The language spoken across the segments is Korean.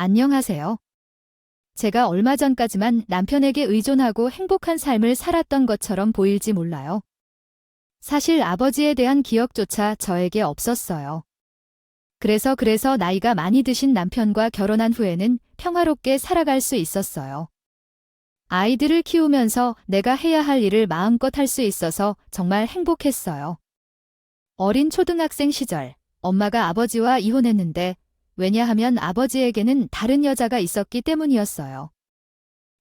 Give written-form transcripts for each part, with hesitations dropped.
안녕하세요. 제가 얼마 전까지만 남편에게 의존하고 행복한 삶을 살았던 것처럼 보일지 몰라요. 사실 아버지에 대한 기억조차 저에게 없었어요. 그래서 나이가 많이 드신 남편과 결혼한 후에는 평화롭게 살아갈 수 있었어요. 아이들을 키우면서 내가 해야 할 일을 마음껏 할 수 있어서 정말 행복했어요. 어린 초등학생 시절, 엄마가 아버지와 이혼했는데 왜냐하면 아버지에게는 다른 여자가 있었기 때문이었어요.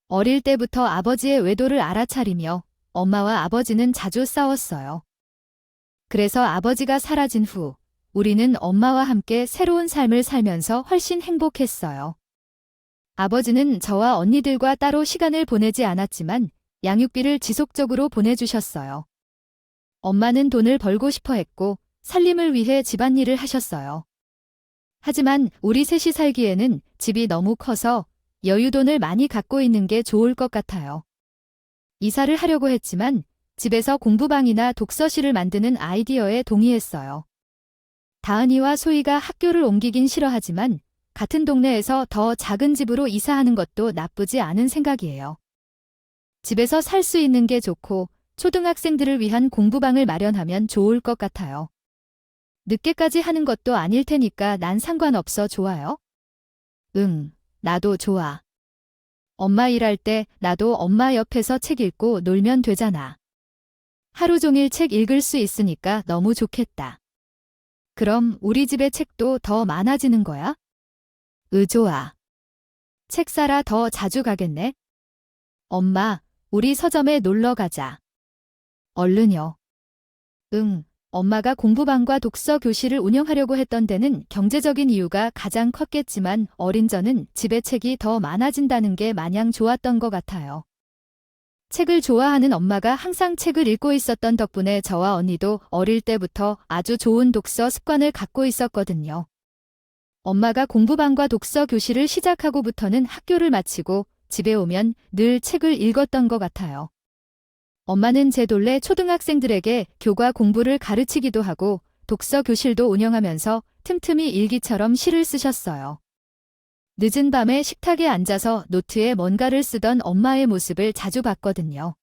어릴 때부터 아버지의 외도를 알아차리며 엄마와 아버지는 자주 싸웠어요. 그래서 아버지가 사라진 후 우리는 엄마와 함께 새로운 삶을 살면서 훨씬 행복했어요. 아버지는 저와 언니들과 따로 시간을 보내지 않았지만 양육비를 지속적으로 보내주셨어요. 엄마는 돈을 벌고 싶어 했고 살림을 위해 집안일을 하셨어요. 하지만 우리 셋이 살기에는 집이 너무 커서 여유돈을 많이 갖고 있는 게 좋을 것 같아요. 이사를 하려고 했지만 집에서 공부방이나 독서실을 만드는 아이디어에 동의했어요. 다은이와 소희가 학교를 옮기긴 싫어하지만 같은 동네에서 더 작은 집으로 이사하는 것도 나쁘지 않은 생각이에요. 집에서 살 수 있는 게 좋고 초등학생들을 위한 공부방을 마련하면 좋을 것 같아요. 늦게까지 하는 것도 아닐 테니까 난 상관없어. 좋아요? 응, 나도 좋아. 엄마 일할 때 나도 엄마 옆에서 책 읽고 놀면 되잖아. 하루 종일 책 읽을 수 있으니까 너무 좋겠다. 그럼 우리 집의 책도 더 많아지는 거야? 좋아. 책 사러 더 자주 가겠네? 엄마, 우리 서점에 놀러 가자. 얼른요. 응. 엄마가 공부방과 독서 교실을 운영하려고 했던 데는 경제적인 이유가 가장 컸겠지만 어린 저는 집에 책이 더 많아진다는 게 마냥 좋았던 것 같아요. 책을 좋아하는 엄마가 항상 책을 읽고 있었던 덕분에 저와 언니도 어릴 때부터 아주 좋은 독서 습관을 갖고 있었거든요. 엄마가 공부방과 독서 교실을 시작하고부터는 학교를 마치고 집에 오면 늘 책을 읽었던 것 같아요. 엄마는 제 돌래 초등학생들에게 교과 공부를 가르치기도 하고 독서 교실도 운영하면서 틈틈이 일기처럼 시를 쓰셨어요. 늦은 밤에 식탁에 앉아서 노트에 뭔가를 쓰던 엄마의 모습을 자주 봤거든요.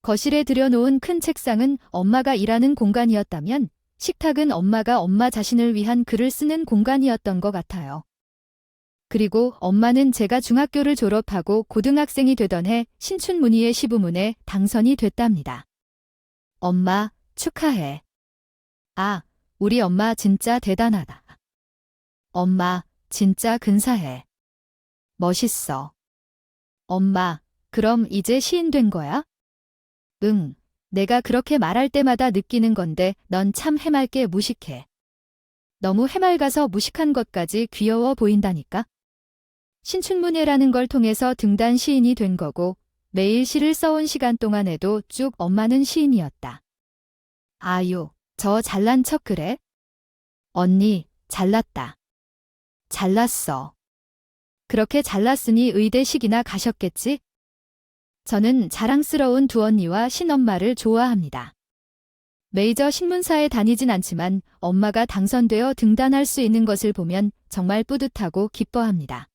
거실에 들여놓은 큰 책상은 엄마가 일하는 공간이었다면 식탁은 엄마가 엄마 자신을 위한 글을 쓰는 공간이었던 것 같아요. 그리고 엄마는 제가 중학교를 졸업하고 고등학생이 되던 해 신춘문예의 시부문에 당선이 됐답니다. 엄마, 축하해. 아, 우리 엄마 진짜 대단하다. 엄마, 진짜 근사해. 멋있어. 엄마, 그럼 이제 시인 된 거야? 응, 내가 그렇게 말할 때마다 느끼는 건데 넌 참 해맑게 무식해. 너무 해맑아서 무식한 것까지 귀여워 보인다니까? 신춘문예라는 걸 통해서 등단 시인이 된 거고 매일 시를 써온 시간 동안에도 쭉 엄마는 시인이었다. 아유, 저 잘난 척 그래? 언니, 잘났다. 잘났어. 그렇게 잘났으니 의대식이나 가셨겠지? 저는 자랑스러운 두 언니와 신엄마를 좋아합니다. 메이저 신문사에 다니진 않지만 엄마가 당선되어 등단할 수 있는 것을 보면 정말 뿌듯하고 기뻐합니다.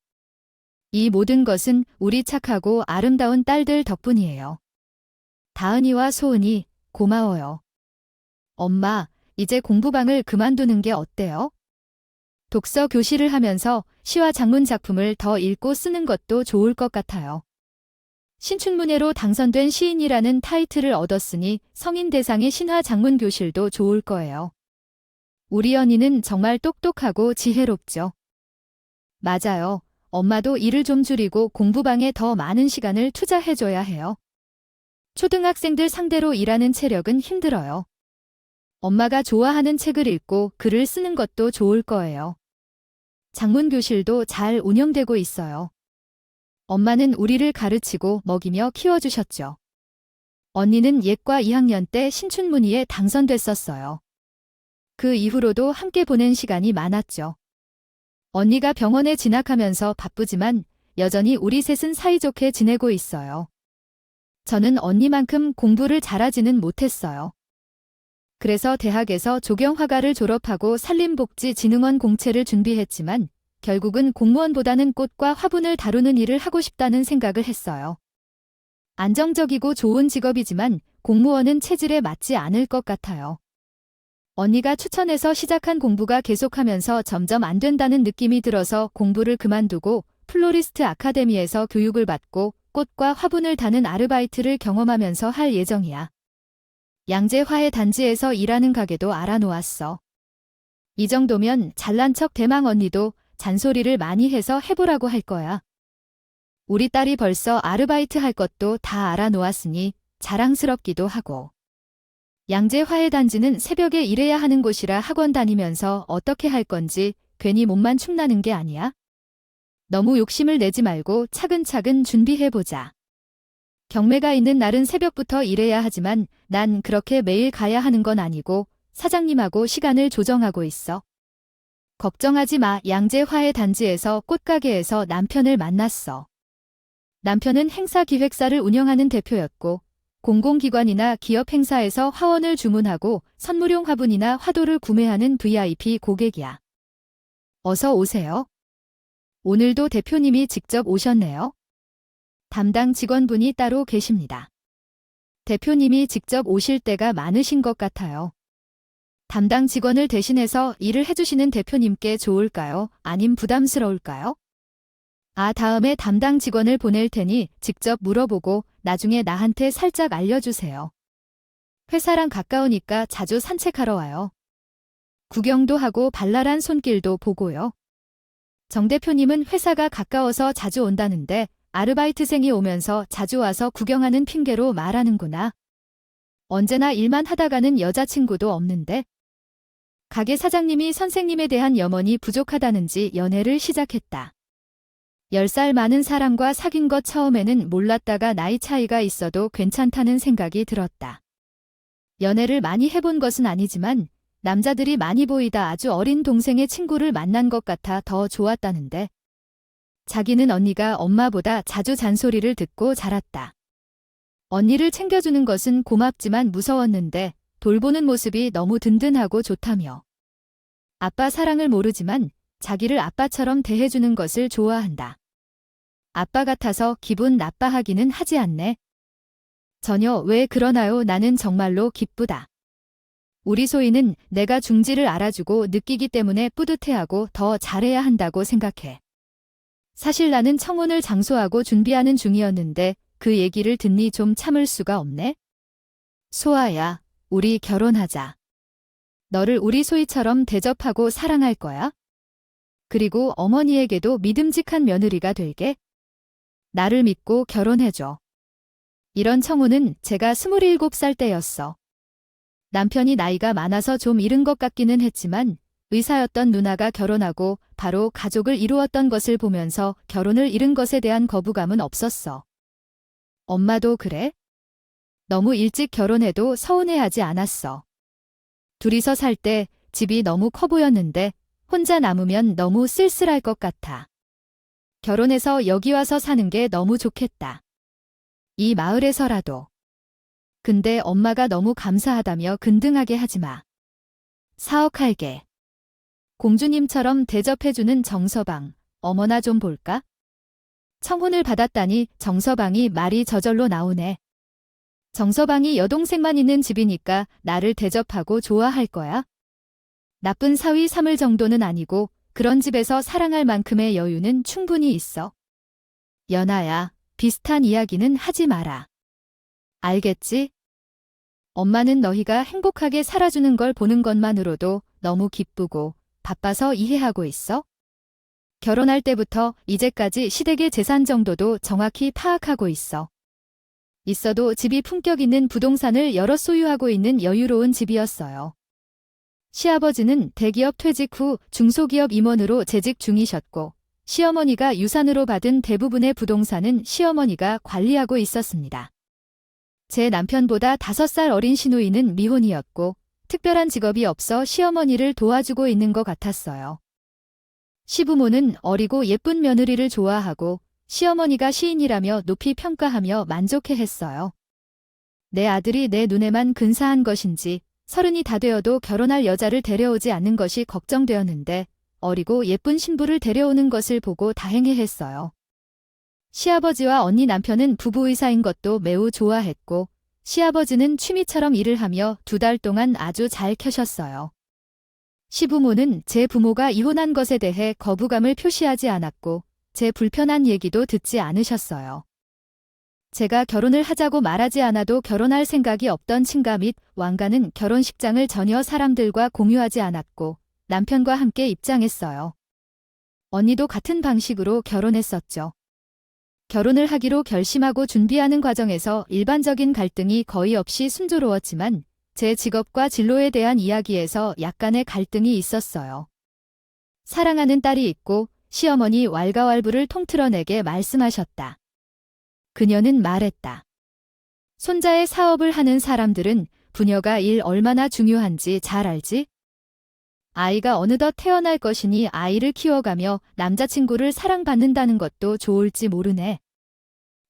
이 모든 것은 우리 착하고 아름다운 딸들 덕분이에요. 다은이와 소은이 고마워요. 엄마, 이제 공부방을 그만두는 게 어때요? 독서 교실을 하면서 시와 장문 작품을 더 읽고 쓰는 것도 좋을 것 같아요. 신춘문예로 당선된 시인이라는 타이틀을 얻었으니 성인 대상의 신화 장문 교실도 좋을 거예요. 우리 언니는 정말 똑똑하고 지혜롭죠. 맞아요. 엄마도 일을 좀 줄이고 공부방에 더 많은 시간을 투자해줘야 해요. 초등학생들 상대로 일하는 체력은 힘들어요. 엄마가 좋아하는 책을 읽고 글을 쓰는 것도 좋을 거예요. 장문교실도 잘 운영되고 있어요. 엄마는 우리를 가르치고 먹이며 키워주셨죠. 언니는 예과 2학년 때 신춘문예에 당선됐었어요. 그 이후로도 함께 보낸 시간이 많았죠. 언니가 병원에 진학하면서 바쁘지만 여전히 우리 셋은 사이좋게 지내고 있어요. 저는 언니만큼 공부를 잘하지는 못했어요. 그래서 대학에서 조경화가를 졸업하고 산림복지진흥원 공채를 준비했지만 결국은 공무원보다는 꽃과 화분을 다루는 일을 하고 싶다는 생각을 했어요. 안정적이고 좋은 직업이지만 공무원은 체질에 맞지 않을 것 같아요. 언니가 추천해서 시작한 공부가 계속하면서 점점 안 된다는 느낌이 들어서 공부를 그만두고 플로리스트 아카데미에서 교육을 받고 꽃과 화분을 다는 아르바이트를 경험하면서 할 예정이야. 양재화해 단지에서 일하는 가게도 알아놓았어. 이 정도면 잘난 척 대망 언니도 잔소리를 많이 해서 해보라고 할 거야. 우리 딸이 벌써 아르바이트 할 것도 다 알아놓았으니 자랑스럽기도 하고. 양재화해 단지는 새벽에 일해야 하는 곳이라 학원 다니면서 어떻게 할 건지 괜히 몸만 축나는 게 아니야. 너무 욕심을 내지 말고 차근차근 준비해보자. 경매가 있는 날은 새벽부터 일해야 하지만 난 그렇게 매일 가야 하는 건 아니고 사장님하고 시간을 조정하고 있어. 걱정하지 마. 양재화해 단지에서 꽃가게에서 남편을 만났어. 남편은 행사기획사를 운영하는 대표였고 공공기관이나 기업 행사에서 화원을 주문하고 선물용 화분이나 화도를 구매하는 VIP 고객이야. 어서 오세요. 오늘도 대표님이 직접 오셨네요. 담당 직원분이 따로 계십니다. 대표님이 직접 오실 때가 많으신 것 같아요. 담당 직원을 대신해서 일을 해주시는 대표님께 좋을까요? 아님 부담스러울까요? 다음에 담당 직원을 보낼 테니 직접 물어보고 나중에 나한테 살짝 알려주세요. 회사랑 가까우니까 자주 산책하러 와요. 구경도 하고 발랄한 손길도 보고요. 정 대표님은 회사가 가까워서 자주 온다는데 아르바이트생이 오면서 자주 와서 구경하는 핑계로 말하는구나. 언제나 일만 하다가는 여자친구도 없는데. 가게 사장님이 선생님에 대한 염원이 부족하다는지 연애를 시작했다. 10살 많은 사람과 사귄 것 처음에는 몰랐다가 나이 차이가 있어도 괜찮다는 생각이 들었다. 연애를 많이 해본 것은 아니지만 남자들이 많이 보이다 아주 어린 동생의 친구를 만난 것 같아 더 좋았다는데. 자기는 언니가 엄마보다 자주 잔소리를 듣고 자랐다. 언니를 챙겨주는 것은 고맙지만 무서웠는데 돌보는 모습이 너무 든든하고 좋다며. 아빠 사랑을 모르지만 자기를 아빠처럼 대해주는 것을 좋아한다. 아빠 같아서 기분 나빠하기는 하지 않네. 전혀. 왜 그러나요? 나는 정말로 기쁘다. 우리 소희는 내가 중지를 알아주고 느끼기 때문에 뿌듯해하고 더 잘해야 한다고 생각해. 사실 나는 청혼을 장소하고 준비하는 중이었는데 그 얘기를 듣니 좀 참을 수가 없네. 소아야, 우리 결혼하자. 너를 우리 소희처럼 대접하고 사랑할 거야. 그리고 어머니에게도 믿음직한 며느리가 될게. 나를 믿고 결혼해줘. 이런 청혼은 제가 27살 때였어. 남편이 나이가 많아서 좀 이른 것 같기는 했지만 의사였던 누나가 결혼하고 바로 가족을 이루었던 것을 보면서 결혼을 이른 것에 대한 거부감은 없었어. 엄마도 그래? 너무 일찍 결혼해도 서운해하지 않았어. 둘이서 살 때 집이 너무 커 보였는데 혼자 남으면 너무 쓸쓸할 것 같아. 결혼해서 여기 와서 사는 게 너무 좋겠다. 이 마을에서라도. 근데 엄마가 너무 감사하다며 근등하게 하지 마. 사억할게. 공주님처럼 대접해주는 정서방, 어머나 좀 볼까? 청혼을 받았다니 정서방이 말이 저절로 나오네. 정서방이 여동생만 있는 집이니까 나를 대접하고 좋아할 거야. 나쁜 사위 삼을 정도는 아니고 그런 집에서 사랑할 만큼의 여유는 충분히 있어. 연아야, 비슷한 이야기는 하지 마라. 알겠지? 엄마는 너희가 행복하게 살아주는 걸 보는 것만으로도 너무 기쁘고 바빠서 이해하고 있어? 결혼할 때부터 이제까지 시댁의 재산 정도도 정확히 파악하고 있어. 있어도 집이 품격 있는 부동산을 여러 소유하고 있는 여유로운 집이었어요. 시아버지는 대기업 퇴직 후 중소기업 임원으로 재직 중이셨고 시어머니가 유산으로 받은 대부분의 부동산은 시어머니가 관리하고 있었습니다. 제 남편보다 5살 어린 시누이는 미혼이었고 특별한 직업이 없어 시어머니를 도와주고 있는 것 같았어요. 시부모는 어리고 예쁜 며느리를 좋아하고 시어머니가 시인이라며 높이 평가하며 만족해했어요. 내 아들이 내 눈에만 근사한 것인지 30이 다 되어도 결혼할 여자를 데려오지 않는 것이 걱정되었는데 어리고 예쁜 신부를 데려오는 것을 보고 다행해했어요. 시아버지와 언니 남편은 부부의사인 것도 매우 좋아했고 시아버지는 취미처럼 일을 하며 2달 동안 아주 잘 켜셨어요. 시부모는 제 부모가 이혼한 것에 대해 거부감을 표시하지 않았고 제 불편한 얘기도 듣지 않으셨어요. 제가 결혼을 하자고 말하지 않아도 결혼할 생각이 없던 친가 및 왕가는 결혼식장을 전혀 사람들과 공유하지 않았고 남편과 함께 입장했어요. 언니도 같은 방식으로 결혼했었죠. 결혼을 하기로 결심하고 준비하는 과정에서 일반적인 갈등이 거의 없이 순조로웠지만 제 직업과 진로에 대한 이야기에서 약간의 갈등이 있었어요. 사랑하는 딸이 있고 시어머니 왈가왈부를 통틀어 내게 말씀하셨다. 그녀는 말했다. 손자의 사업을 하는 사람들은 부녀가 일 얼마나 중요한지 잘 알지? 아이가 어느덧 태어날 것이니 아이를 키워가며 남자친구를 사랑받는다는 것도 좋을지 모르네.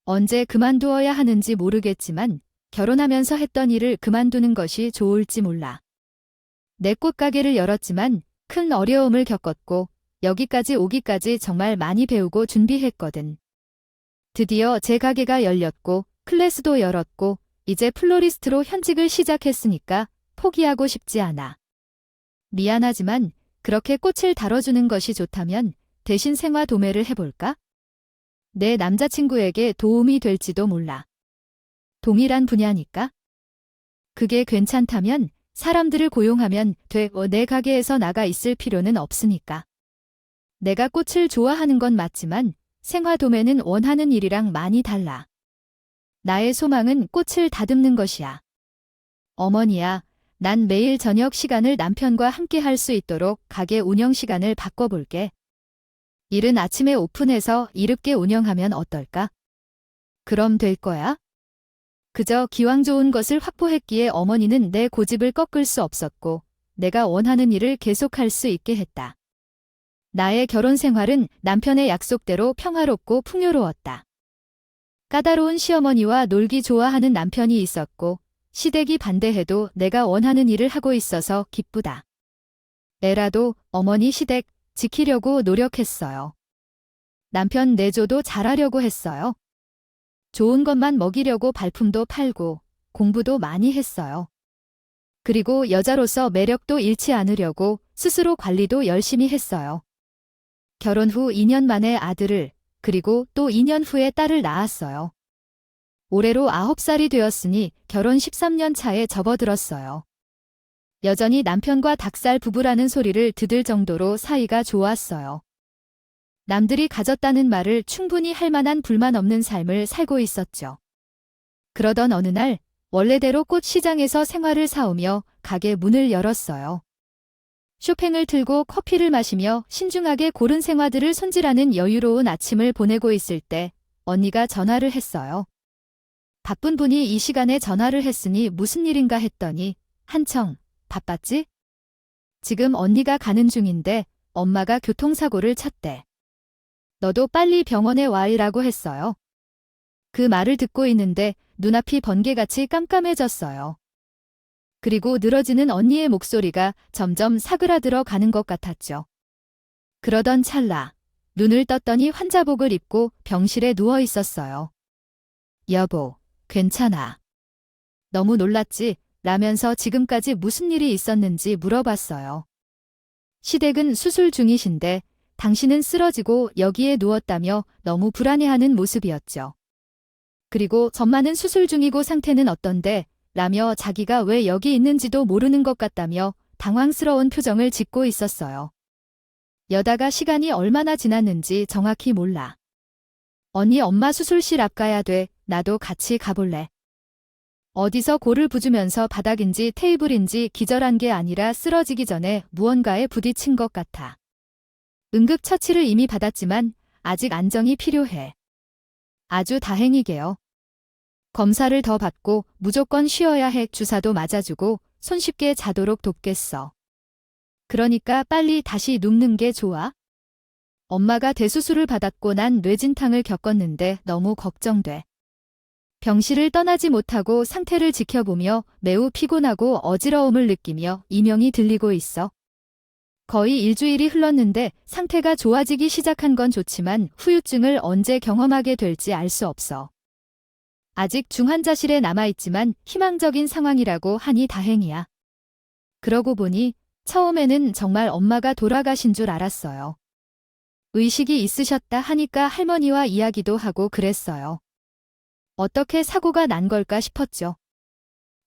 언제 그만두어야 하는지 모르겠지만 결혼하면서 했던 일을 그만두는 것이 좋을지 몰라. 내 꽃가게를 열었지만 큰 어려움을 겪었고 여기까지 오기까지 정말 많이 배우고 준비했거든. 드디어 제 가게가 열렸고 클래스도 열었고 이제 플로리스트로 현직을 시작했으니까 포기하고 싶지 않아. 미안하지만 그렇게 꽃을 다뤄주는 것이 좋다면 대신 생화 도매를 해볼까? 내 남자친구에게 도움이 될지도 몰라. 동일한 분야니까? 그게 괜찮다면 사람들을 고용하면 돼. 내 가게에서 나가 있을 필요는 없으니까. 내가 꽃을 좋아하는 건 맞지만 생화 도매는 원하는 일이랑 많이 달라. 나의 소망은 꽃을 다듬는 것이야. 어머니야, 난 매일 저녁 시간을 남편과 함께 할 수 있도록 가게 운영 시간을 바꿔볼게. 이른 아침에 오픈해서 이릅게 운영하면 어떨까? 그럼 될 거야? 그저 기왕 좋은 것을 확보했기에 어머니는 내 고집을 꺾을 수 없었고 내가 원하는 일을 계속할 수 있게 했다. 나의 결혼 생활은 남편의 약속대로 평화롭고 풍요로웠다. 까다로운 시어머니와 놀기 좋아하는 남편이 있었고 시댁이 반대해도 내가 원하는 일을 하고 있어서 기쁘다. 애라도 어머니 시댁 지키려고 노력했어요. 남편 내조도 잘하려고 했어요. 좋은 것만 먹이려고 발품도 팔고 공부도 많이 했어요. 그리고 여자로서 매력도 잃지 않으려고 스스로 관리도 열심히 했어요. 결혼 후 2년 만에 아들을 그리고 또 2년 후에 딸을 낳았어요. 올해로 9살이 되었으니 결혼 13년 차에 접어들었어요. 여전히 남편과 닭살 부부라는 소리를 듣을 정도로 사이가 좋았어요. 남들이 가졌다는 말을 충분히 할 만한 불만 없는 삶을 살고 있었죠. 그러던 어느 날 원래대로 꽃 시장에서 생화를 사오며 가게 문을 열었어요. 쇼팽을 틀고 커피를 마시며 신중하게 고른 생화들을 손질하는 여유로운 아침을 보내고 있을 때 언니가 전화를 했어요. 바쁜 분이 이 시간에 전화를 했으니 무슨 일인가 했더니 한청, 바빴지? 지금 언니가 가는 중인데 엄마가 교통사고를 쳤대. 너도 빨리 병원에 와이라고 했어요. 그 말을 듣고 있는데 눈앞이 번개같이 깜깜해졌어요. 그리고 늘어지는 언니의 목소리가 점점 사그라들어 가는 것 같았죠. 그러던 찰나 눈을 떴더니 환자복을 입고 병실에 누워 있었어요. 여보, 괜찮아. 너무 놀랐지? 라면서 지금까지 무슨 일이 있었는지 물어봤어요. 시댁은 수술 중이신데 당신은 쓰러지고 여기에 누웠다며 너무 불안해하는 모습이었죠. 그리고 전마는 수술 중이고 상태는 어떤데? 라며 자기가 왜 여기 있는지도 모르는 것 같다며 당황스러운 표정을 짓고 있었어요. 여다가 시간이 얼마나 지났는지 정확히 몰라. 언니 엄마 수술실 앞 가야 돼. 나도 같이 가볼래. 어디서 골을 부주면서 바닥인지 테이블인지 기절한 게 아니라 쓰러지기 전에 무언가에 부딪힌 것 같아. 응급처치를 이미 받았지만 아직 안정이 필요해. 아주 다행이게요. 검사를 더 받고 무조건 쉬어야 해. 주사도 맞아주고 손쉽게 자도록 돕겠어. 그러니까 빨리 다시 눕는 게 좋아. 엄마가 대수술을 받았고 난 뇌진탕을 겪었는데 너무 걱정돼. 병실을 떠나지 못하고 상태를 지켜보며 매우 피곤하고 어지러움을 느끼며 이명이 들리고 있어. 거의 일주일이 흘렀는데 상태가 좋아지기 시작한 건 좋지만 후유증을 언제 경험하게 될지 알 수 없어. 아직 중환자실에 남아있지만 희망적인 상황이라고 하니 다행이야. 그러고 보니 처음에는 정말 엄마가 돌아가신 줄 알았어요. 의식이 있으셨다 하니까 할머니와 이야기도 하고 그랬어요. 어떻게 사고가 난 걸까 싶었죠.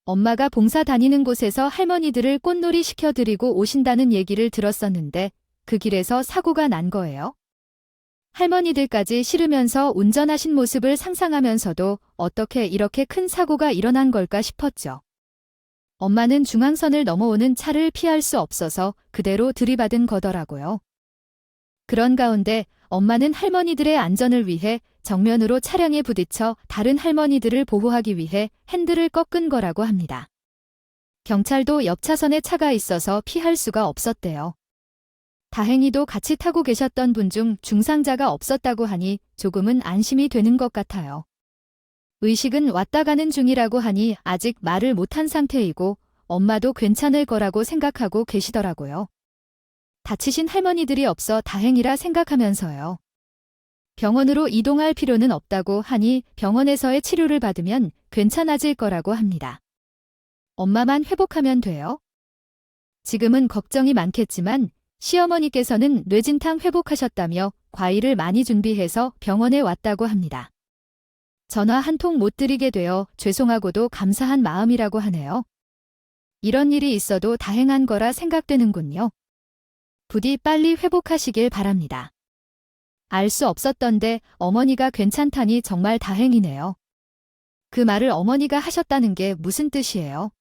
엄마가 봉사 다니는 곳에서 할머니들을 꽃놀이 시켜드리고 오신다는 얘기를 들었었는데 그 길에서 사고가 난 거예요. 할머니들까지 실으면서 운전하신 모습을 상상하면서도 어떻게 이렇게 큰 사고가 일어난 걸까 싶었죠. 엄마는 중앙선을 넘어오는 차를 피할 수 없어서 그대로 들이받은 거더라고요. 그런 가운데 엄마는 할머니들의 안전을 위해 정면으로 차량에 부딪혀 다른 할머니들을 보호하기 위해 핸들을 꺾은 거라고 합니다. 경찰도 옆 차선에 차가 있어서 피할 수가 없었대요. 다행히도 같이 타고 계셨던 분 중 중상자가 없었다고 하니 조금은 안심이 되는 것 같아요. 의식은 왔다 가는 중이라고 하니 아직 말을 못한 상태이고 엄마도 괜찮을 거라고 생각하고 계시더라고요. 다치신 할머니들이 없어 다행이라 생각하면서요. 병원으로 이동할 필요는 없다고 하니 병원에서의 치료를 받으면 괜찮아질 거라고 합니다. 엄마만 회복하면 돼요. 지금은 걱정이 많겠지만 시어머니께서는 뇌진탕 회복하셨다며 과일을 많이 준비해서 병원에 왔다고 합니다. 전화 한 통 못 드리게 되어 죄송하고도 감사한 마음이라고 하네요. 이런 일이 있어도 다행한 거라 생각되는군요. 부디 빨리 회복하시길 바랍니다. 알 수 없었던데 어머니가 괜찮다니 정말 다행이네요. 그 말을 어머니가 하셨다는 게 무슨 뜻이에요?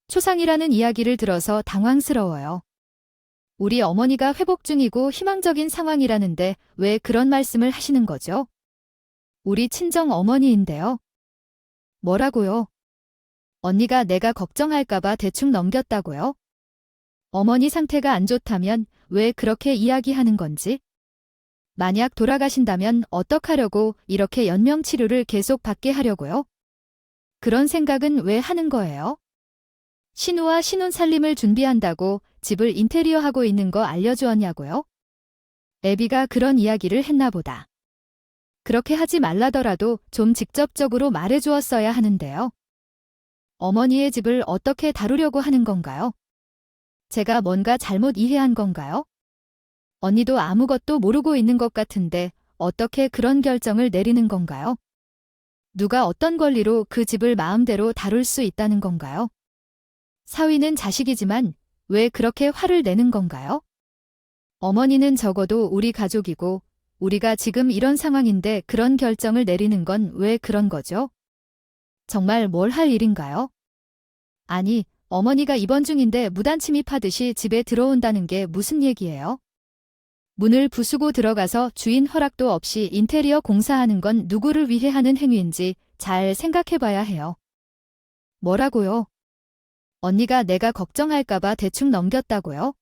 초상이라는 이야기를 들어서 당황스러워요. 우리 어머니가 회복 중이고 희망적인 상황이라는데 왜 그런 말씀을 하시는 거죠? 우리 친정 어머니인데요. 뭐라고요? 언니가 내가 걱정할까봐 대충 넘겼다고요? 어머니 상태가 안 좋다면 왜 그렇게 이야기하는 건지? 만약 돌아가신다면 어떡하려고 이렇게 연명치료를 계속 받게 하려고요? 그런 생각은 왜 하는 거예요? 신우와 신혼 살림을 준비한다고 집을 인테리어하고 있는 거 알려주었냐고요? 애비가 그런 이야기를 했나 보다. 그렇게 하지 말라더라도 좀 직접적으로 말해주었어야 하는데요. 어머니의 집을 어떻게 다루려고 하는 건가요? 제가 뭔가 잘못 이해한 건가요? 언니도 아무것도 모르고 있는 것 같은데 어떻게 그런 결정을 내리는 건가요? 누가 어떤 권리로 그 집을 마음대로 다룰 수 있다는 건가요? 사위는 자식이지만 왜 그렇게 화를 내는 건가요? 어머니는 적어도 우리 가족이고 우리가 지금 이런 상황인데 그런 결정을 내리는 건 왜 그런 거죠? 정말 뭘 할 일인가요? 아니, 어머니가 입원 중인데 무단 침입하듯이 집에 들어온다는 게 무슨 얘기예요? 문을 부수고 들어가서 주인 허락도 없이 인테리어 공사하는 건 누구를 위해 하는 행위인지 잘 생각해봐야 해요. 뭐라고요? 언니가 내가 걱정할까봐 대충 넘겼다고요?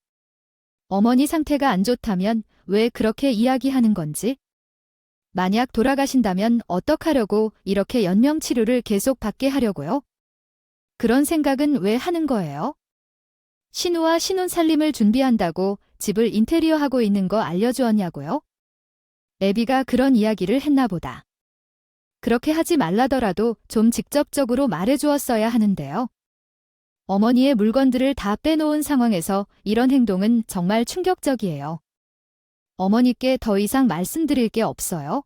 어머니 상태가 안 좋다면 왜 그렇게 이야기하는 건지? 만약 돌아가신다면 어떡하려고 이렇게 연명치료를 계속 받게 하려고요? 그런 생각은 왜 하는 거예요? 신우와 신혼 살림을 준비한다고 집을 인테리어하고 있는 거 알려주었냐고요? 애비가 그런 이야기를 했나 보다. 그렇게 하지 말라더라도 좀 직접적으로 말해주었어야 하는데요. 어머니의 물건들을 다 빼놓은 상황에서 이런 행동은 정말 충격적이에요. 어머니께 더 이상 말씀드릴 게 없어요.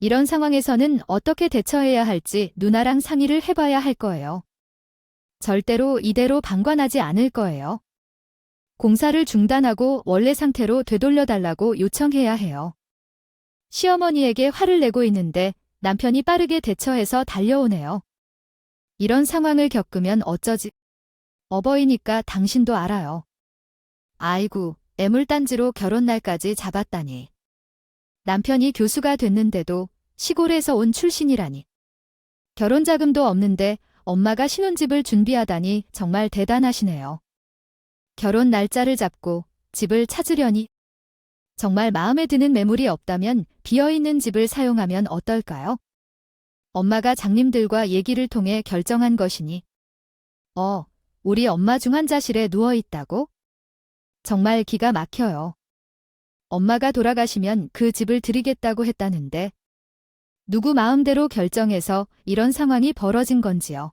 이런 상황에서는 어떻게 대처해야 할지 누나랑 상의를 해봐야 할 거예요. 절대로 이대로 방관하지 않을 거예요. 공사를 중단하고 원래 상태로 되돌려달라고 요청해야 해요. 시어머니에게 화를 내고 있는데 남편이 빠르게 대처해서 달려오네요. 이런 상황을 겪으면 어쩌지? 어버이니까 당신도 알아요. 아이고, 애물단지로 결혼날까지 잡았다니. 남편이 교수가 됐는데도 시골에서 온 출신이라니. 결혼자금도 없는데 엄마가 신혼집을 준비하다니 정말 대단하시네요. 결혼 날짜를 잡고 집을 찾으려니 정말 마음에 드는 매물이 없다면 비어있는 집을 사용하면 어떨까요? 엄마가 장님들과 얘기를 통해 결정한 것이니. 우리 엄마 중환자실에 누워있다고? 정말 기가 막혀요. 엄마가 돌아가시면 그 집을 드리겠다고 했다는데 누구 마음대로 결정해서 이런 상황이 벌어진 건지요.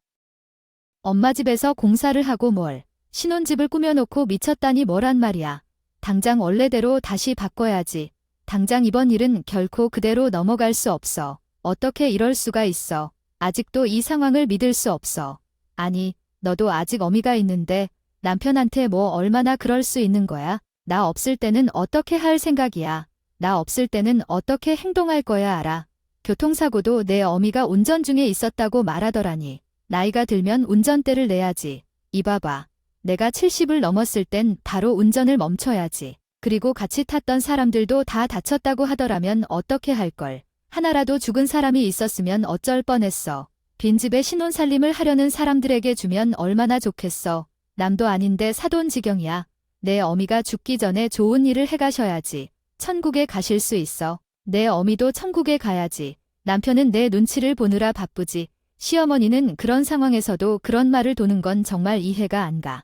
엄마 집에서 공사를 하고 뭘 신혼집을 꾸며놓고 미쳤다니 뭐란 말이야. 당장 원래대로 다시 바꿔야지. 당장 이번 일은 결코 그대로 넘어갈 수 없어. 어떻게 이럴 수가 있어. 아직도 이 상황을 믿을 수 없어. 아니, 너도 아직 어미가 있는데 남편한테 뭐 얼마나 그럴 수 있는 거야? 나 없을 때는 어떻게 할 생각이야? 나 없을 때는 어떻게 행동할 거야 알아? 교통사고도 내 어미가 운전 중에 있었다고 말하더라니. 나이가 들면 운전대를 내야지. 이봐봐. 내가 70을 넘었을 땐 바로 운전을 멈춰야지. 그리고 같이 탔던 사람들도 다 다쳤다고 하더라면 어떻게 할걸. 하나라도 죽은 사람이 있었으면 어쩔 뻔했어. 빈집에 신혼살림을 하려는 사람들에게 주면 얼마나 좋겠어. 남도 아닌데 사돈지경이야. 내 어미가 죽기 전에 좋은 일을 해가셔야지. 천국에 가실 수 있어. 내 어미도 천국에 가야지. 남편은 내 눈치를 보느라 바쁘지. 시어머니는 그런 상황에서도 그런 말을 도는 건 정말 이해가 안 가.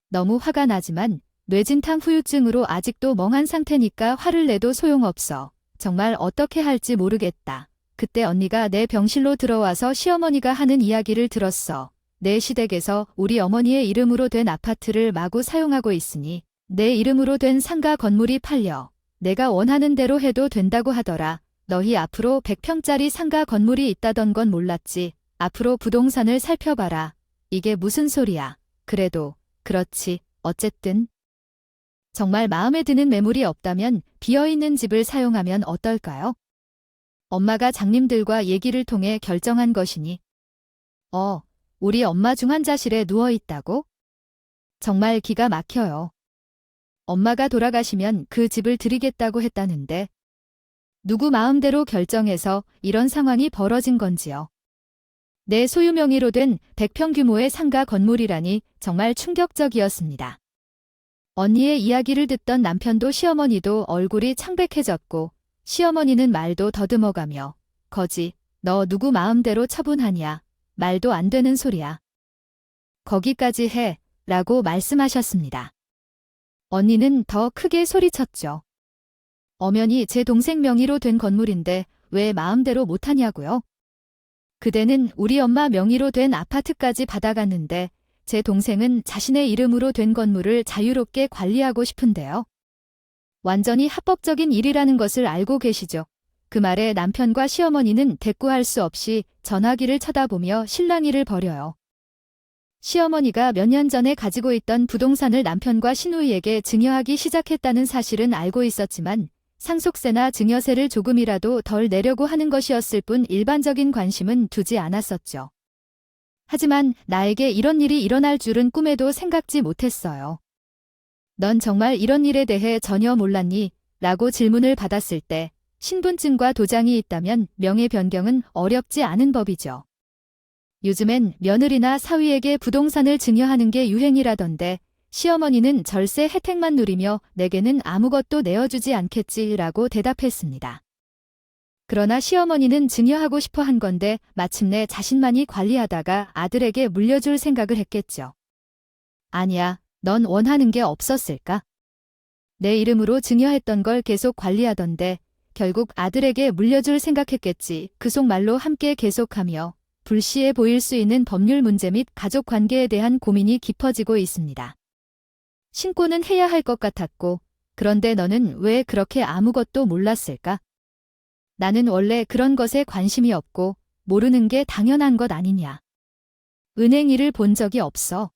너무 화가 나지만 뇌진탕 후유증으로 아직도 멍한 상태니까 화를 내도 소용없어. 정말 어떻게 할지 모르겠다. 그때 언니가 내 병실로 들어와서 시어머니가 하는 이야기를 들었어. 내 시댁에서 우리 어머니의 이름으로 된 아파트를 마구 사용하고 있으니 내 이름으로 된 상가 건물이 팔려. 내가 원하는 대로 해도 된다고 하더라. 너희 앞으로 100평짜리 상가 건물이 있다던 건 몰랐지. 앞으로 부동산을 살펴봐라. 이게 무슨 소리야. 그래도 그렇지. 어쨌든 정말 마음에 드는 매물이 없다면 비어있는 집을 사용하면 어떨까요? 엄마가 장님들과 얘기를 통해 결정한 것이니. 우리 엄마 중환자실에 누워있다고? 정말 기가 막혀요. 엄마가 돌아가시면 그 집을 드리겠다고 했다는데 누구 마음대로 결정해서 이런 상황이 벌어진 건지요. 내 소유 명의로 된 100평 규모의 상가 건물이라니 정말 충격적이었습니다. 언니의 이야기를 듣던 남편도 시어머니도 얼굴이 창백해졌고 시어머니는 말도 더듬어가며 거지, 너 누구 마음대로 처분하냐. 말도 안 되는 소리야. 거기까지 해 라고 말씀하셨습니다. 언니는 더 크게 소리쳤죠. 엄연히 제 동생 명의로 된 건물인데 왜 마음대로 못하냐고요? 그대는 우리 엄마 명의로 된 아파트까지 받아갔는데 제 동생은 자신의 이름으로 된 건물을 자유롭게 관리하고 싶은데요. 완전히 합법적인 일이라는 것을 알고 계시죠? 그 말에 남편과 시어머니는 대꾸할 수 없이 전화기를 쳐다보며 실랑이를 벌여요. 시어머니가 몇 년 전에 가지고 있던 부동산을 남편과 시누이에게 증여하기 시작했다는 사실은 알고 있었지만 상속세나 증여세를 조금이라도 덜 내려고 하는 것이었을 뿐 일반적인 관심은 두지 않았었죠. 하지만 나에게 이런 일이 일어날 줄은 꿈에도 생각지 못했어요. 넌 정말 이런 일에 대해 전혀 몰랐니? 라고 질문을 받았을 때 신분증과 도장이 있다면 명의 변경은 어렵지 않은 법이죠. 요즘엔 며느리나 사위에게 부동산을 증여하는 게 유행이라던데 시어머니는 절세 혜택만 누리며 내게는 아무것도 내어주지 않겠지라고 대답했습니다. 그러나 시어머니는 증여하고 싶어 한 건데 마침내 자신만이 관리하다가 아들에게 물려줄 생각을 했겠죠. 아니야, 넌 원하는 게 없었을까? 내 이름으로 증여했던 걸 계속 관리하던데 결국 아들에게 물려줄 생각했겠지. 그 속말로 함께 계속하며 불시해 보일 수 있는 법률 문제 및 가족 관계에 대한 고민이 깊어지고 있습니다. 신고는 해야 할 것 같았고 그런데 너는 왜 그렇게 아무것도 몰랐을까? 나는 원래 그런 것에 관심이 없고 모르는 게 당연한 것 아니냐. 은행 일을 본 적이 없어.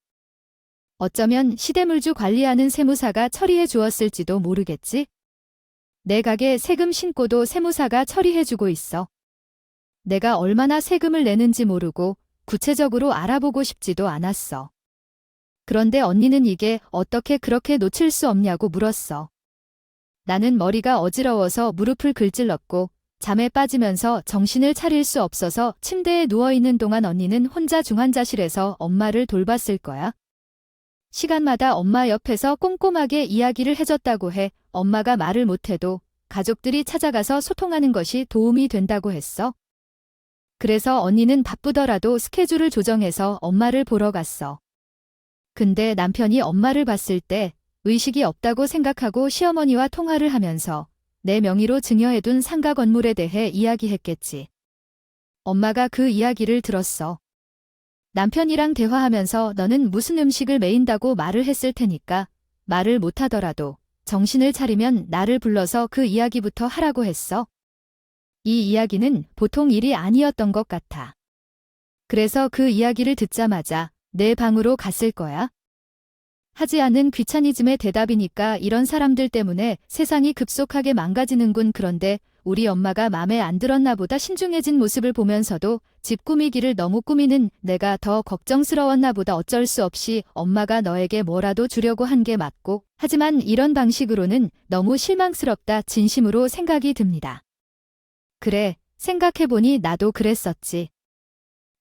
어쩌면 시대물주 관리하는 세무사가 처리해 주었을지도 모르겠지? 내 가게 세금 신고도 세무사가 처리해주고 있어. 내가 얼마나 세금을 내는지 모르고 구체적으로 알아보고 싶지도 않았어. 그런데 언니는 이게 어떻게 그렇게 놓칠 수 없냐고 물었어. 나는 머리가 어지러워서 무릎을 긁질렀고 잠에 빠지면서 정신을 차릴 수 없어서 침대에 누워있는 동안 언니는 혼자 중환자실에서 엄마를 돌봤을 거야. 시간마다 엄마 옆에서 꼼꼼하게 이야기를 해줬다고 해. 엄마가 말을 못해도 가족들이 찾아가서 소통하는 것이 도움이 된다고 했어. 그래서 언니는 바쁘더라도 스케줄을 조정해서 엄마를 보러 갔어. 근데 남편이 엄마를 봤을 때 의식이 없다고 생각하고 시어머니와 통화를 하면서 내 명의로 증여해둔 상가 건물에 대해 이야기했겠지. 엄마가 그 이야기를 들었어. 남편이랑 대화하면서 너는 무슨 음식을 메인다고 말을 했을 테니까 말을 못하더라도 정신을 차리면 나를 불러서 그 이야기부터 하라고 했어. 이 이야기는 보통 일이 아니었던 것 같아. 그래서 그 이야기를 듣자마자 내 방으로 갔을 거야. 하지 않은 귀차니즘의 대답이니까 이런 사람들 때문에 세상이 급속하게 망가지는군. 그런데 우리 엄마가 맘에 안 들었나 보다. 신중해진 모습을 보면서도 집 꾸미기를 너무 꾸미는 내가 더 걱정스러웠나 보다. 어쩔 수 없이 엄마가 너에게 뭐라도 주려고 한 게 맞고, 하지만 이런 방식으로는 너무 실망스럽다. 진심으로 생각이 듭니다. 그래, 생각해보니 나도 그랬었지.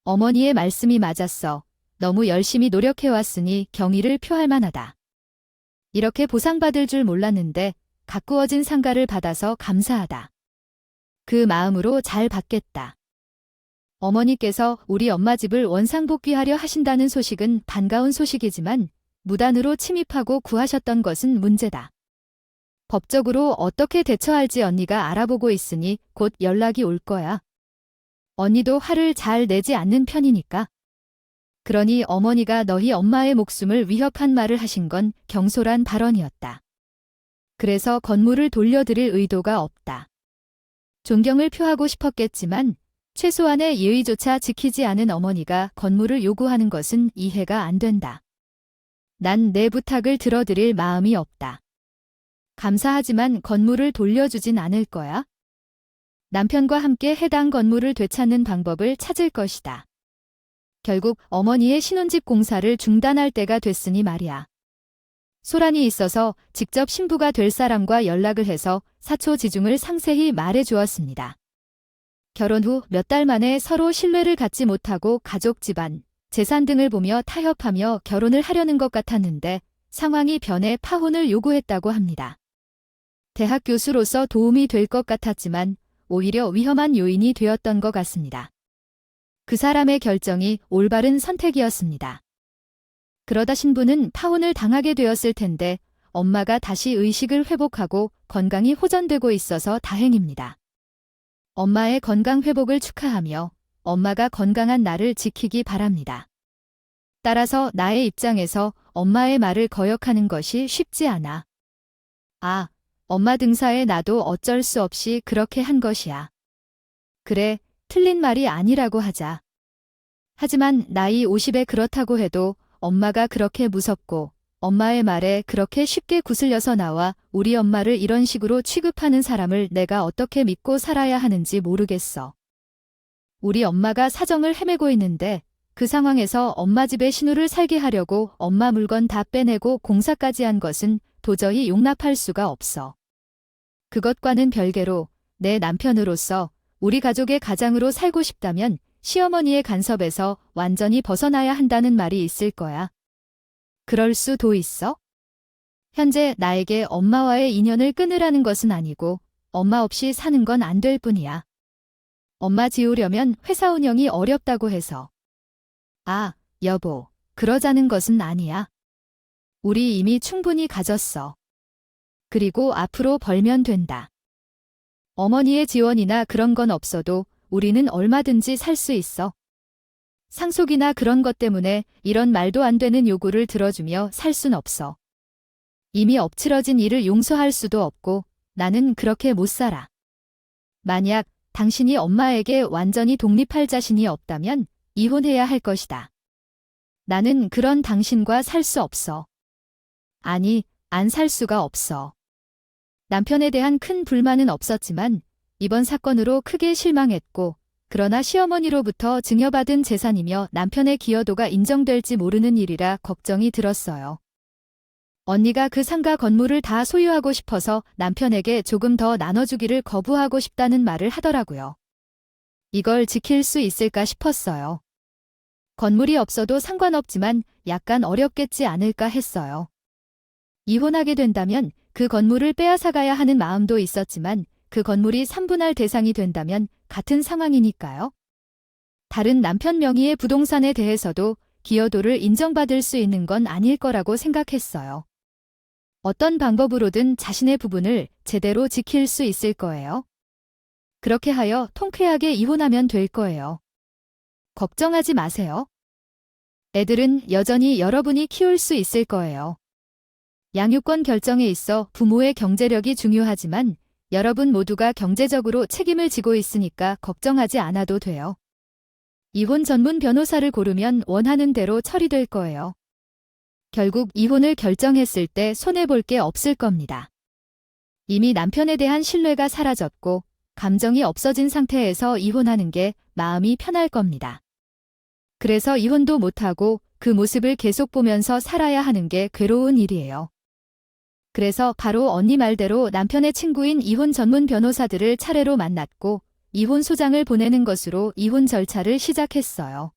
어머니의 말씀이 맞았어. 너무 열심히 노력해왔으니 경의를 표할 만하다. 이렇게 보상받을 줄 몰랐는데 가꾸어진 상가를 받아서 감사하다. 그 마음으로 잘 받겠다. 어머니께서 우리 엄마 집을 원상복귀하려 하신다는 소식은 반가운 소식이지만 무단으로 침입하고 구하셨던 것은 문제다. 법적으로 어떻게 대처할지 언니가 알아보고 있으니 곧 연락이 올 거야. 언니도 화를 잘 내지 않는 편이니까. 그러니 어머니가 너희 엄마의 목숨을 위협한 말을 하신 건 경솔한 발언이었다. 그래서 건물을 돌려드릴 의도가 없다. 존경을 표하고 싶었겠지만 최소한의 예의조차 지키지 않은 어머니가 건물을 요구하는 것은 이해가 안 된다. 난 내 부탁을 들어드릴 마음이 없다. 감사하지만 건물을 돌려주진 않을 거야. 남편과 함께 해당 건물을 되찾는 방법을 찾을 것이다. 결국 어머니의 신혼집 공사를 중단할 때가 됐으니 말이야. 소란이 있어서 직접 신부가 될 사람과 연락을 해서 사초지중을 상세히 말해 주었습니다. 결혼 후 몇 달 만에 서로 신뢰를 갖지 못하고 가족 집안, 재산 등을 보며 타협하며 결혼을 하려는 것 같았는데 상황이 변해 파혼을 요구했다고 합니다. 대학 교수로서 도움이 될 것 같았지만 오히려 위험한 요인이 되었던 것 같습니다. 그 사람의 결정이 올바른 선택이었습니다. 그러다 신부는 파혼을 당하게 되었을 텐데 엄마가 다시 의식을 회복하고 건강이 호전되고 있어서 다행입니다. 엄마의 건강 회복을 축하하며 엄마가 건강한 나를 지키기 바랍니다. 따라서 나의 입장에서 엄마의 말을 거역하는 것이 쉽지 않아. 아, 엄마 등사에 나도 어쩔 수 없이 그렇게 한 것이야. 그래, 틀린 말이 아니라고 하자. 하지만 나이 50에 그렇다고 해도 엄마가 그렇게 무섭고 엄마의 말에 그렇게 쉽게 구슬려서 나와 우리 엄마를 이런 식으로 취급하는 사람을 내가 어떻게 믿고 살아야 하는지 모르겠어. 우리 엄마가 사정을 헤매고 있는데 그 상황에서 엄마 집에 신우를 살게 하려고 엄마 물건 다 빼내고 공사까지 한 것은 도저히 용납할 수가 없어. 그것과는 별개로 내 남편으로서 우리 가족의 가장으로 살고 싶다면 시어머니의 간섭에서 완전히 벗어나야 한다는 말이 있을 거야. 그럴 수도 있어? 현재 나에게 엄마와의 인연을 끊으라는 것은 아니고 엄마 없이 사는 건 안 될 뿐이야. 엄마 지우려면 회사 운영이 어렵다고 해서. 아, 여보, 그러자는 것은 아니야. 우리 이미 충분히 가졌어. 그리고 앞으로 벌면 된다. 어머니의 지원이나 그런 건 없어도 우리는 얼마든지 살 수 있어. 상속이나 그런 것 때문에 이런 말도 안 되는 요구를 들어주며 살 순 없어. 이미 엎치러진 일을 용서할 수도 없고 나는 그렇게 못 살아. 만약 당신이 엄마에게 완전히 독립할 자신이 없다면 이혼해야 할 것이다. 나는 그런 당신과 살 수 없어. 아니, 안 살 수가 없어. 남편에 대한 큰 불만은 없었지만 이번 사건으로 크게 실망했고 그러나 시어머니로부터 증여받은 재산이며 남편의 기여도가 인정될지 모르는 일이라 걱정이 들었어요. 언니가 그 상가 건물을 다 소유하고 싶어서 남편에게 조금 더 나눠주기를 거부하고 싶다는 말을 하더라고요. 이걸 지킬 수 있을까 싶었어요. 건물이 없어도 상관없지만 약간 어렵겠지 않을까 했어요. 이혼하게 된다면 그 건물을 빼앗아가야 하는 마음도 있었지만 그 건물이 산분할 대상이 된다면 같은 상황이니까요. 다른 남편 명의의 부동산에 대해서도 기여도를 인정받을 수 있는 건 아닐 거라고 생각했어요. 어떤 방법으로든 자신의 부분을 제대로 지킬 수 있을 거예요. 그렇게 하여 통쾌하게 이혼하면 될 거예요. 걱정하지 마세요. 애들은 여전히 여러분이 키울 수 있을 거예요. 양육권 결정에 있어 부모의 경제력이 중요하지만 여러분 모두가 경제적으로 책임을 지고 있으니까 걱정하지 않아도 돼요. 이혼 전문 변호사를 고르면 원하는 대로 처리될 거예요. 결국 이혼을 결정했을 때 손해볼 게 없을 겁니다. 이미 남편에 대한 신뢰가 사라졌고 감정이 없어진 상태에서 이혼하는 게 마음이 편할 겁니다. 그래서 이혼도 못하고 그 모습을 계속 보면서 살아야 하는 게 괴로운 일이에요. 그래서 바로 언니 말대로 남편의 친구인 이혼 전문 변호사들을 차례로 만났고 이혼 소장을 보내는 것으로 이혼 절차를 시작했어요.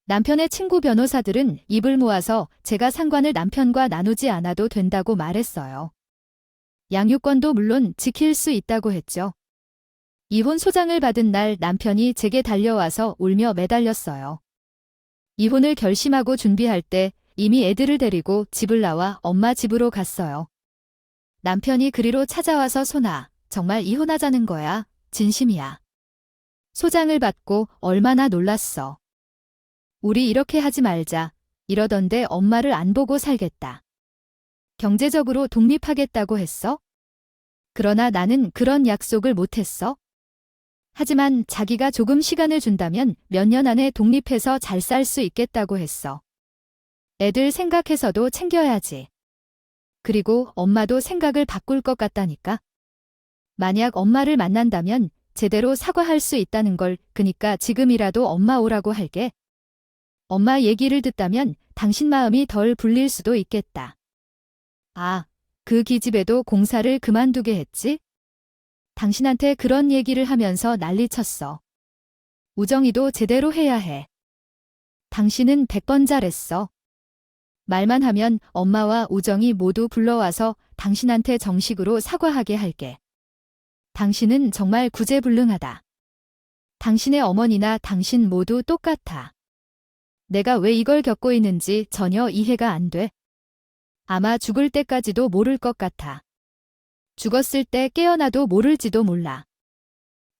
남편의 친구 변호사들은 입을 모아서 제가 상관을 남편과 나누지 않아도 된다고 말했어요. 양육권도 물론 지킬 수 있다고 했죠. 이혼 소장을 받은 날 남편이 제게 달려와서 울며 매달렸어요. 이혼을 결심하고 준비할 때 이미 애들을 데리고 집을 나와 엄마 집으로 갔어요. 남편이 그리로 찾아와서 소나, 정말 이혼하자는 거야. 진심이야. 소장을 받고 얼마나 놀랐어. 우리 이렇게 하지 말자. 이러던데 엄마를 안 보고 살겠다. 경제적으로 독립하겠다고 했어? 그러나 나는 그런 약속을 못했어. 하지만 자기가 조금 시간을 준다면 몇 년 안에 독립해서 잘 살 수 있겠다고 했어. 애들 생각해서도 챙겨야지. 그리고 엄마도 생각을 바꿀 것 같다니까. 만약 엄마를 만난다면 제대로 사과할 수 있다는 걸, 그니까 지금이라도 엄마 오라고 할게. 엄마 얘기를 듣다면 당신 마음이 덜 불릴 수도 있겠다. 아, 그 기집애도 공사를 그만두게 했지? 당신한테 그런 얘기를 하면서 난리쳤어. 우정이도 제대로 해야 해. 당신은 100번 잘했어. 말만 하면 엄마와 우정이 모두 불러와서 당신한테 정식으로 사과하게 할게. 당신은 정말 구제불능하다. 당신의 어머니나 당신 모두 똑같아. 내가 왜 이걸 겪고 있는지 전혀 이해가 안 돼. 아마 죽을 때까지도 모를 것 같아. 죽었을 때 깨어나도 모를지도 몰라.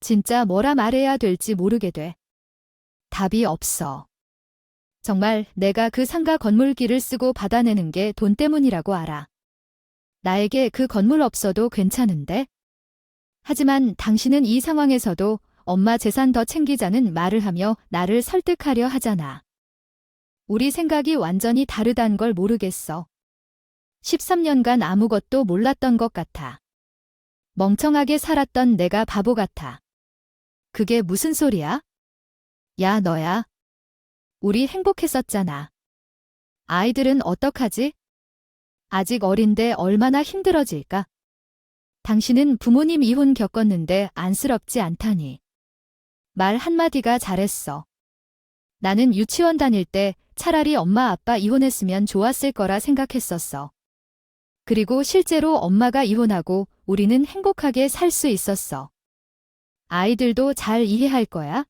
진짜 뭐라 말해야 될지 모르게 돼. 답이 없어. 정말 내가 그 상가 건물기를 쓰고 받아내는 게 돈 때문이라고 알아. 나에게 그 건물 없어도 괜찮은데? 하지만 당신은 이 상황에서도 엄마 재산 더 챙기자는 말을 하며 나를 설득하려 하잖아. 우리 생각이 완전히 다르단 걸 모르겠어. 13년간 아무것도 몰랐던 것 같아. 멍청하게 살았던 내가 바보 같아. 그게 무슨 소리야? 야, 너야. 우리 행복했었잖아. 아이들은 어떡하지? 아직 어린데 얼마나 힘들어질까? 당신은 부모님 이혼 겪었는데 안쓰럽지 않다니. 말 한마디가 잘했어. 나는 유치원 다닐 때 차라리 엄마 아빠 이혼했으면 좋았을 거라 생각했었어. 그리고 실제로 엄마가 이혼하고 우리는 행복하게 살 수 있었어. 아이들도 잘 이해할 거야.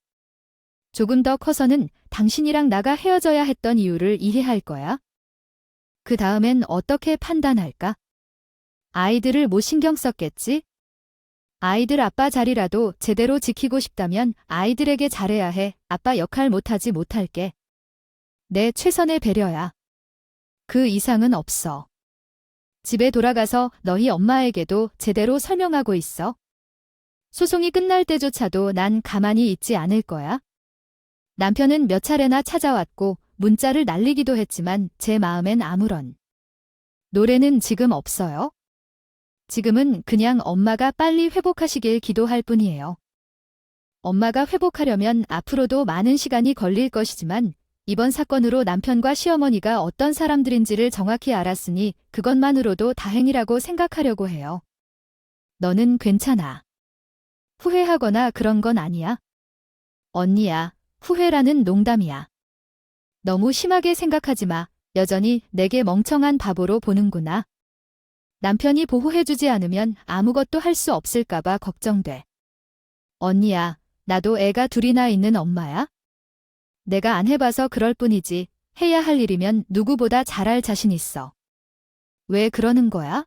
조금 더 커서는 당신이랑 나가 헤어져야 했던 이유를 이해할 거야. 그 다음엔 어떻게 판단할까? 아이들을 못 신경 썼겠지? 아이들 아빠 자리라도 제대로 지키고 싶다면 아이들에게 잘해야 해. 아빠 역할 못하지 못할게. 내 최선의 배려야. 그 이상은 없어. 집에 돌아가서 너희 엄마에게도 제대로 설명하고 있어. 소송이 끝날 때조차도 난 가만히 있지 않을 거야. 남편은 몇 차례나 찾아왔고 문자를 날리기도 했지만 제 마음엔 아무런 노래는 지금 없어요. 지금은 그냥 엄마가 빨리 회복하시길 기도할 뿐이에요. 엄마가 회복하려면 앞으로도 많은 시간이 걸릴 것이지만 이번 사건으로 남편과 시어머니가 어떤 사람들인지를 정확히 알았으니 그것만으로도 다행이라고 생각하려고 해요. 너는 괜찮아. 후회하거나 그런 건 아니야. 언니야, 후회라는 농담이야. 너무 심하게 생각하지 마. 여전히 내게 멍청한 바보로 보는구나. 남편이 보호해주지 않으면 아무것도 할 수 없을까봐 걱정돼. 언니야, 나도 애가 둘이나 있는 엄마야. 내가 안 해봐서 그럴 뿐이지 해야 할 일이면 누구보다 잘할 자신 있어. 왜 그러는 거야?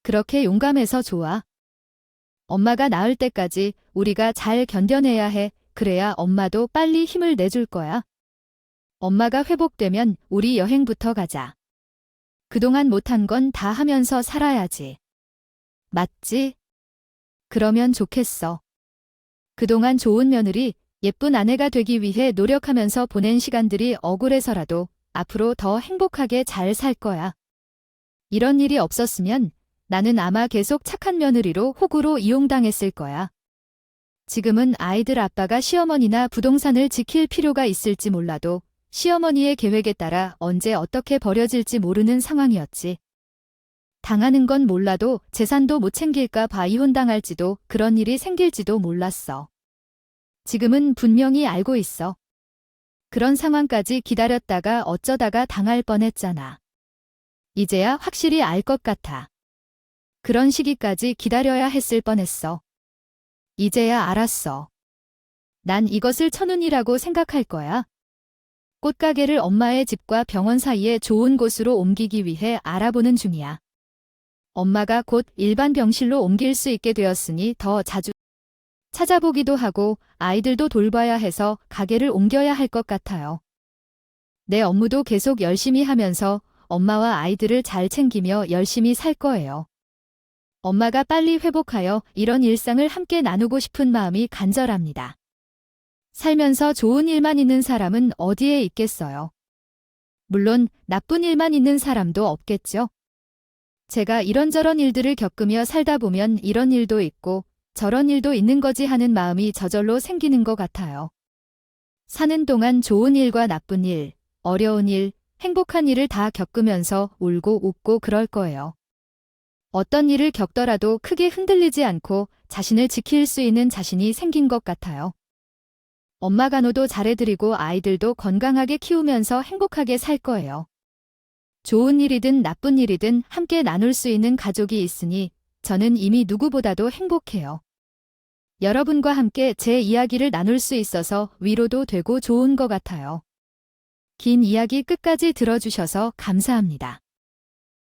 그렇게 용감해서 좋아. 엄마가 나을 때까지 우리가 잘 견뎌내야 해. 그래야 엄마도 빨리 힘을 내줄 거야. 엄마가 회복되면 우리 여행부터 가자. 그동안 못한 건 다 하면서 살아야지. 맞지? 그러면 좋겠어. 그동안 좋은 며느리, 예쁜 아내가 되기 위해 노력하면서 보낸 시간들이 억울해서라도 앞으로 더 행복하게 잘 살 거야. 이런 일이 없었으면 나는 아마 계속 착한 며느리로 호구로 이용당했을 거야. 지금은 아이들 아빠가 시어머니나 부동산을 지킬 필요가 있을지 몰라도 시어머니의 계획에 따라 언제 어떻게 버려질지 모르는 상황이었지. 당하는 건 몰라도 재산도 못 챙길까 봐 이혼당할지도 그런 일이 생길지도 몰랐어. 지금은 분명히 알고 있어. 그런 상황까지 기다렸다가 어쩌다가 당할 뻔했잖아. 이제야 확실히 알 것 같아. 그런 시기까지 기다려야 했을 뻔했어. 이제야 알았어. 난 이것을 천운이라고 생각할 거야. 꽃가게를 엄마의 집과 병원 사이에 좋은 곳으로 옮기기 위해 알아보는 중이야. 엄마가 곧 일반 병실로 옮길 수 있게 되었으니 더 자주 찾아보기도 하고 아이들도 돌봐야 해서 가게를 옮겨야 할 것 같아요. 내 업무도 계속 열심히 하면서 엄마와 아이들을 잘 챙기며 열심히 살 거예요. 엄마가 빨리 회복하여 이런 일상을 함께 나누고 싶은 마음이 간절합니다. 살면서 좋은 일만 있는 사람은 어디에 있겠어요? 물론 나쁜 일만 있는 사람도 없겠죠. 제가 이런저런 일들을 겪으며 살다 보면 이런 일도 있고 저런 일도 있는 거지 하는 마음이 저절로 생기는 것 같아요. 사는 동안 좋은 일과 나쁜 일, 어려운 일, 행복한 일을 다 겪으면서 울고 웃고 그럴 거예요. 어떤 일을 겪더라도 크게 흔들리지 않고 자신을 지킬 수 있는 자신이 생긴 것 같아요. 엄마 간호도 잘해드리고 아이들도 건강하게 키우면서 행복하게 살 거예요. 좋은 일이든 나쁜 일이든 함께 나눌 수 있는 가족이 있으니 저는 이미 누구보다도 행복해요. 여러분과 함께 제 이야기를 나눌 수 있어서 위로도 되고 좋은 것 같아요. 긴 이야기 끝까지 들어주셔서 감사합니다.